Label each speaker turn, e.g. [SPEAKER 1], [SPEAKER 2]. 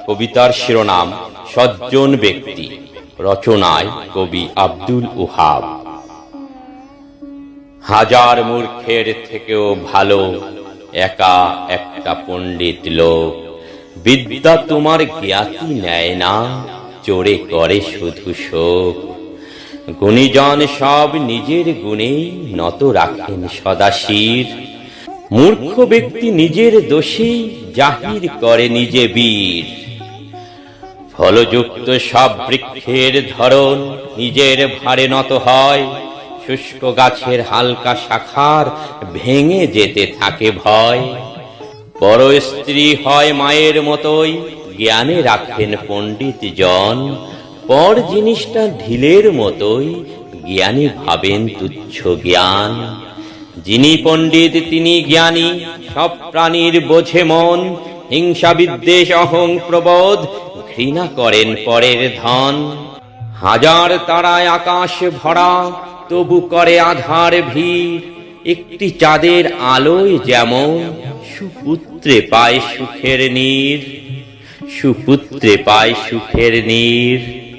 [SPEAKER 1] কবিতার শিরোনাম সজ্জন ব্যক্তি, রচনায় কবি আব্দুল ওহাব। হাজার মূর্খের থেকেও ভালো একা একটা পণ্ডিত লোক। বিদ্যা তোমার জ্ঞাতি নেয় না, চোরে করে শুধু শোক। গুণীজন সব নিজের গুণে নত রাখেন সদা শির। মূর্খ ব্যক্তি নিজের দোষী জাহির করে নিজে বীর। ফলযুক্ত সব বৃক্ষের ধরন নিজের ভারে নত হয়। শুষ্ক গাছের হালকা শাখার ভেঙে যেতে থাকে ভয়। পর স্ত্রী হয় মায়ের মতোই, জ্ঞানে রাখেন পণ্ডিত জন। পর জিনিসটা ঢিলের মতোই, জ্ঞানী ভাবেন তুচ্ছ জ্ঞান। যিনি পণ্ডিত তিনি জ্ঞানী, সব প্রাণীর বোঝে মন। হিংসা বিদ্বেষ অহং প্রবোধ, ঘৃণা করেন পরের ধন। হাজার তারায় আকাশ ভরা, তবু করে আধার ভিড়। একটি চাঁদের আলোয় যেমন সুপুত্রে পায় সুখের নীর। সুপুত্রে পায় সুখের নীর।